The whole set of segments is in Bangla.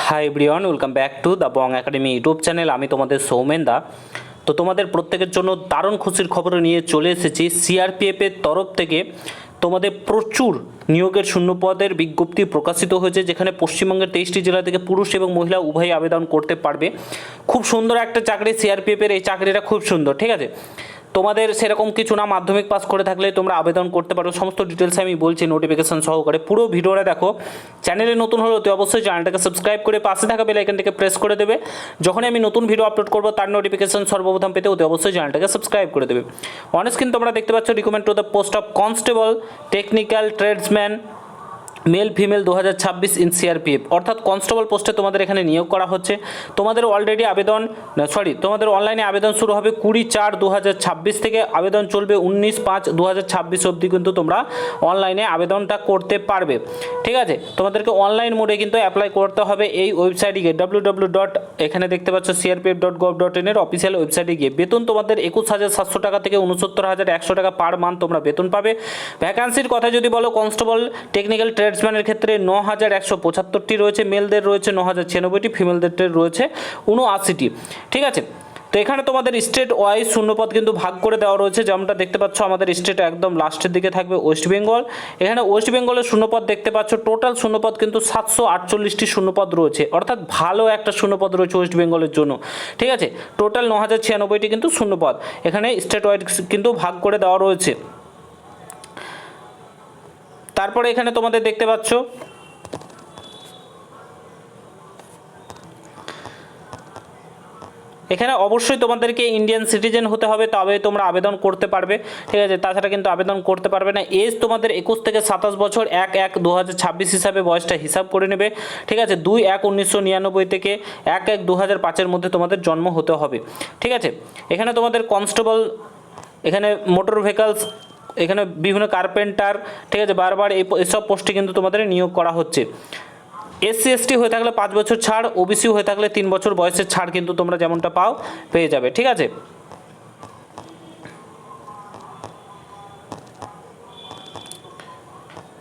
Hi everyone, welcome back to the Bong academy YouTube channel. আমি তোমাদের সৌমেন দা। তো তোমাদের প্রত্যেকের জন্য দারুণ খুশির খবর নিয়ে চলে এসেছি। সিআরপিএফের তরফ থেকে তোমাদের প্রচুর নিয়োগের শূন্যপদের বিজ্ঞপ্তি প্রকাশিত হয়েছে, যেখানে পশ্চিমবঙ্গের 23টি জেলা থেকে পুরুষ এবং মহিলা উভয়ই আবেদন করতে পারবে। খুব সুন্দর একটা চাকরি সিআরপিএফের, এই চাকরিটা খুব সুন্দর। ঠিক আছে, তোমাদের সেরকম কিছু না, মাধ্যমিক পাস করে থাকলে তোমরা আবেদন করতে পারো। সমস্ত ডিটেলস আমি বলছি নোটিফিকেশন সহকারে, পুরো ভিডিওটা দেখো। চ্যানেলে নতুন হলে তো অবশ্যই চ্যানেলটাকে সাবস্ক্রাইব করে পাশে থাকা বেল আইকনটাকে প্রেস করে দেবে। যখনই আমি নতুন ভিডিও আপলোড করবো তার নোটিফিকেশন সর্বপ্রথম পেতে অতি অবশ্যই চ্যানেলটাকে সাবস্ক্রাইব করে দেবে। অন স্ক্রিন তোমরা দেখতে পাচ্ছ recruitment to the post of constable technical tradesman male female 2026 in CRPF, অর্থাৎ কনস্টেবল পোস্টে তোমাদের এখানে নিয়োগ করা হচ্ছে। তোমাদের অলরেডি তোমাদের অনলাইনে আবেদন শুরু হবে 20/4/2026 থেকে, আবেদন চলবে 19/5/2026 অবধি কিন্তু তোমরা অনলাইনে আবেদনটা করতে পারবে। ঠিক আছে, তোমাদেরকে অনলাইন মোডে কিন্তু অ্যাপ্লাই করতে হবে এই ওয়েবসাইটে গিয়ে www. এখানে দেখতে পাচ্ছ crpf.gov.in এর অফিসিয়াল ওয়েবসাইটে গিয়ে। বেতন তোমাদের 21,700 টাকা থেকে 69,100 টাকা পার মান্থ তোমরা বেতন পাবে। ভ্যাকান্সির কথা যদি বলো, কনস্টেবল টেকনিক্যাল ট্রেডসম্যানের ক্ষেত্রে 9,175টি রয়েছে, মেলদের রয়েছে 9,096টি, ফিমেলদের রয়েছে 79টি। ঠিক আছে, তো এখানে তোমাদের স্টেট ওয়াইজ শূন্যপদ কিন্তু ভাগ করে দেওয়া রয়েছে। যেমনটা দেখতে পাচ্ছ আমাদের স্টেট একদম লাস্টের দিকে থাকবে ওয়েস্ট বেঙ্গল। এখানে ওয়েস্ট বেঙ্গলের শূন্যপদ দেখতে পাচ্ছ, টোটাল শূন্যপদ কিন্তু 748টি শূন্যপদ রয়েছে, অর্থাৎ ভালো একটা শূন্যপদ রয়েছে ওয়েস্ট বেঙ্গলের জন্য। ঠিক আছে, টোটাল 9,096টি কিন্তু শূন্যপদ এখানে স্টেট ওয়াইজ কিন্তু ভাগ করে দেওয়া রয়েছে। তারপরে এখানে তোমাদের দেখতে পাচ্ছ এখানে অবশ্যই তোমাদেরকে ইন্ডিয়ান সিটিজেন হতে হবে, তবে তোমরা আবেদন করতে পারবে। ঠিক আছে, তাছাড়া কিন্তু আবেদন করতে পারবে না। এজ তোমাদের 21 থেকে 27 বছর, 1/1/2026 হিসাবে বয়সটা হিসাব করে নেবে। ঠিক আছে, 2/1/1999 থেকে 1/1/2005-এর মধ্যে তোমাদের জন্ম হতে হবে। ঠিক আছে, এখানে তোমাদের কনস্টেবল, এখানে মোটর ভেহিকলস, এখানে বিভিন্ন কার্পেন্টার, ঠিক আছে, বারবার এইসব পোস্টে কিন্তু তোমাদের নিয়োগ করা হচ্ছে। SC ST হয়ে থাকলে 5 বছর ছাড়, ওবিসি হয়ে থাকলে 3 বছর বয়সের ছাড় কিন্তু তোমরা যেমনটা পেয়ে যাবে। ঠিক আছে,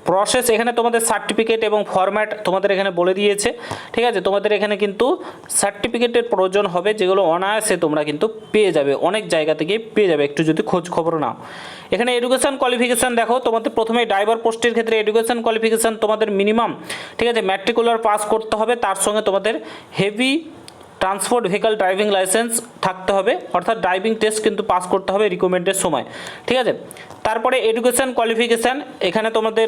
প্রসেস এখানে তোমাদের সার্টিফিকেট এবং ফরম্যাট তোমাদের এখানে বলে দিয়েছে। ঠিক আছে, তোমাদের এখানে কিন্তু সার্টিফিকেটের প্রয়োজন হবে, যেগুলো অনায়াসে তোমরা কিন্তু পেয়ে যাবে, অনেক জায়গা থেকে পেয়ে যাবে, একটু যদি খোঁজ খবর নাও। এখানে এডুকেশন কোয়ালিফিকেশান দেখো, তোমাদের প্রথমে ড্রাইভার পোস্টের ক্ষেত্রে এডুকেশন কোয়ালিফিকেশান তোমাদের মিনিমাম, ঠিক আছে, ম্যাট্রিকুলার পাস করতে হবে, তার সঙ্গে তোমাদের heavy transport vehicle driving licence থাকতে হবে, অর্থাৎ ড্রাইভিং টেস্ট কিন্তু পাস করতে হবে রিকমেন্ডের সময়। ঠিক আছে, তারপরে এডুকেশন কোয়ালিফিকেশান, এখানে তোমাদের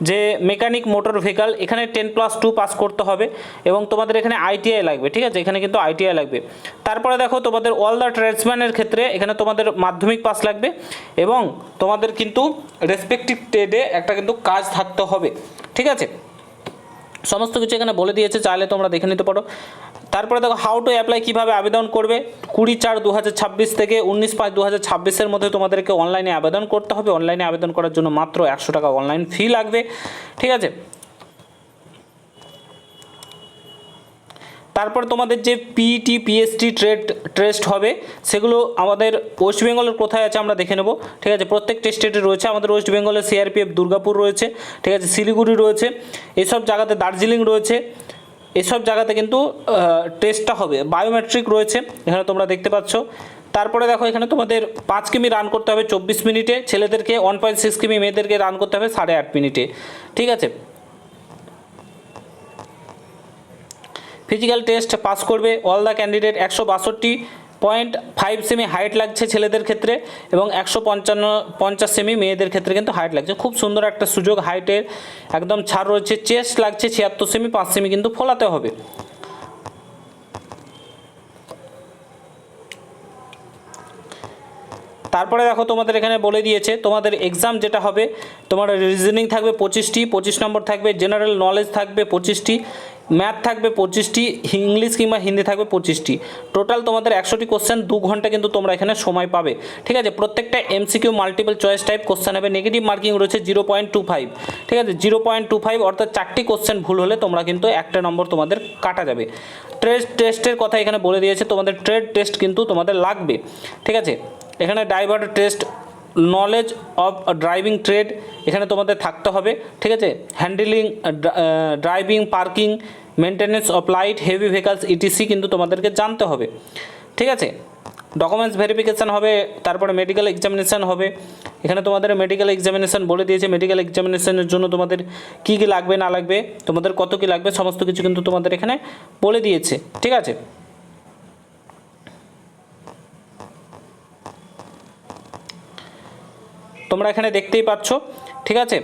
যে মেকানিক মোটর ভেহিকল, এখানে 10+2 পাস করতে হবে, এবং তোমাদের এখানে ITI লাগবে। ঠিক আছে, এখানে কিন্তু ITI লাগবে। তারপরে দেখো তোমাদের অল দ্য ট্রেডসম্যানের ক্ষেত্রে এখানে তোমাদের মাধ্যমিক পাস লাগবে, এবং তোমাদের কিন্তু রেসপেক্টিভ ট্রেডে একটা কিন্তু কাজ থাকতে হবে। ঠিক আছে, সমস্ত কিছু এখানে বলে দিয়েছে, চাইলে তোমরা দেখে নিতে পারো। তারপরে দেখো হাউ টু অ্যাপ্লাই, কীভাবে আবেদন করবে। 20/4/2026 থেকে 19/5/2026-এর মধ্যে তোমাদেরকে অনলাইনে আবেদন করতে হবে। অনলাইনে আবেদন করার জন্য মাত্র 100 টাকা অনলাইন ফি লাগবে। ঠিক আছে, তারপর তোমাদের যে PET PST টেস্ট হবে, সেগুলো আমাদের ওয়েস্ট বেঙ্গলের কোথায় আছে আমরা দেখে নেব। ঠিক আছে, প্রত্যেকটা স্টেটে রয়েছে। আমাদের ওয়েস্ট বেঙ্গলের সিআরপিএফ দুর্গাপুর রয়েছে, ঠিক আছে, শিলিগুড়ি রয়েছে, এইসব জায়গাতে দার্জিলিং রয়েছে, এসব জায়গাতে কিন্তু টেস্টটা হবে। বায়োমেট্রিক রয়েছে, এখানে তোমরা দেখতে পাচ্ছ। তারপরে দেখো এখানে তোমাদের 5 কিমি রান করতে হবে 24 মিনিটে, ছেলেদেরকে 1.6 কিমি, মেয়েদেরকে রান করতে হবে 8.5 মিনিটে। ঠিক আছে, ফিজিক্যাল টেস্ট পাস করবে all the candidate. 162.5 semi height লাগছে ছেলেদের ক্ষেত্রে, এবং 150 সেমি মেয়েদের ক্ষেত্রে কিন্তু হাইট লাগছে। খুব সুন্দর একটা সুযোগ, হাইটের একদম ছাড় রয়েছে। চেস্ট লাগছে 76 সেমি, 5 সেমি কিন্তু ফোলাতে হবে। তারপরে দেখো তোমাদের এখানে বলে দিয়েছে তোমাদের এক্সাম যেটা হবে, তোমার রিজনিং থাকবে 25টি, 25 নম্বর থাকবে, জেনারেল নলেজ থাকবে 25টি, ম্যাথ থাকবে 25টি, ইংলিশ কিংবা হিন্দি থাকবে 25টি। টোটাল তোমাদের 100টি কোশ্চেন, 2 ঘন্টা কিন্তু তোমরা এখানে সময় পাবে। ঠিক আছে, প্রত্যেকটা MCQ multiple choice type question হবে। নেগেটিভ মার্কিং রয়েছে 0.25। ঠিক আছে, 0.25, অর্থাৎ 4টি কোশ্চেন ভুল হলে তোমরা কিন্তু 1 নম্বর তোমাদের কাটা যাবে। টেস্টের কথা এখানে বলে দিয়েছে, তোমাদের ট্রেড টেস্ট কিন্তু তোমাদের লাগবে। ঠিক আছে, এখানে driver test, knowledge of driving trade এখানে তোমাদের থাকতে হবে। ঠিক আছে, handling, driving, parking, maintenance of light heavy vehicles etc কিন্তু তোমাদেরকে জানতে হবে, ঠিক আছে। ডকুমেন্টস ভেরিফিকেশান হবে, তারপরে মেডিকেল এক্সামিনেশান হবে। এখানে তোমাদের মেডিকেল এক্সামিনেশান বলে দিয়েছে, মেডিকেল এক্সামিনেশানের জন্য তোমাদের কী কী লাগবে না লাগবে, তোমাদের কত কী লাগবে সমস্ত কিছু কিন্তু তোমাদের এখানে বলে দিয়েছে, ঠিক আছে। তোমরা এখানে দেখতেই পাচ্ছ, ঠিক আছে।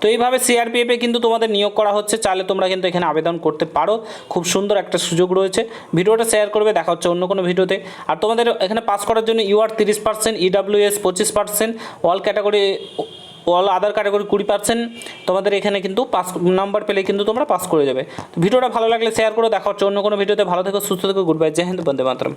তো এইভাবে সিআরপিএফে কিন্তু তোমাদের নিয়োগ করা হচ্ছে, চাইলে তোমরা কিন্তু এখানে আবেদন করতে পারো, খুব সুন্দর একটা সুযোগ রয়েছে। ভিডিওটা শেয়ার করবে, দেখা হচ্ছে অন্য কোনো ভিডিওতে। আর তোমাদের এখানে পাস করার জন্য UR 30%, EWS 25%, all category all other category 20%, তোমাদের এখানে কিন্তু পাস নাম্বার পেলে কিন্তু তোমরা পাস করে যাবে। তো ভিডিওটা ভালো লাগলে শেয়ার করো, দেখা হচ্ছে অন্য কোনো ভিডিওতে। ভালো থেকো, সুস্থ থেকো, গুড বাই, জয় হিন্দ, বন্দে মাতরম।